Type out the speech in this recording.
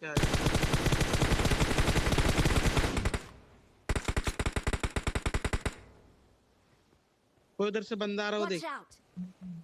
क्या है? कोई उधर से बंदा आ रहा हो Watch देख। out!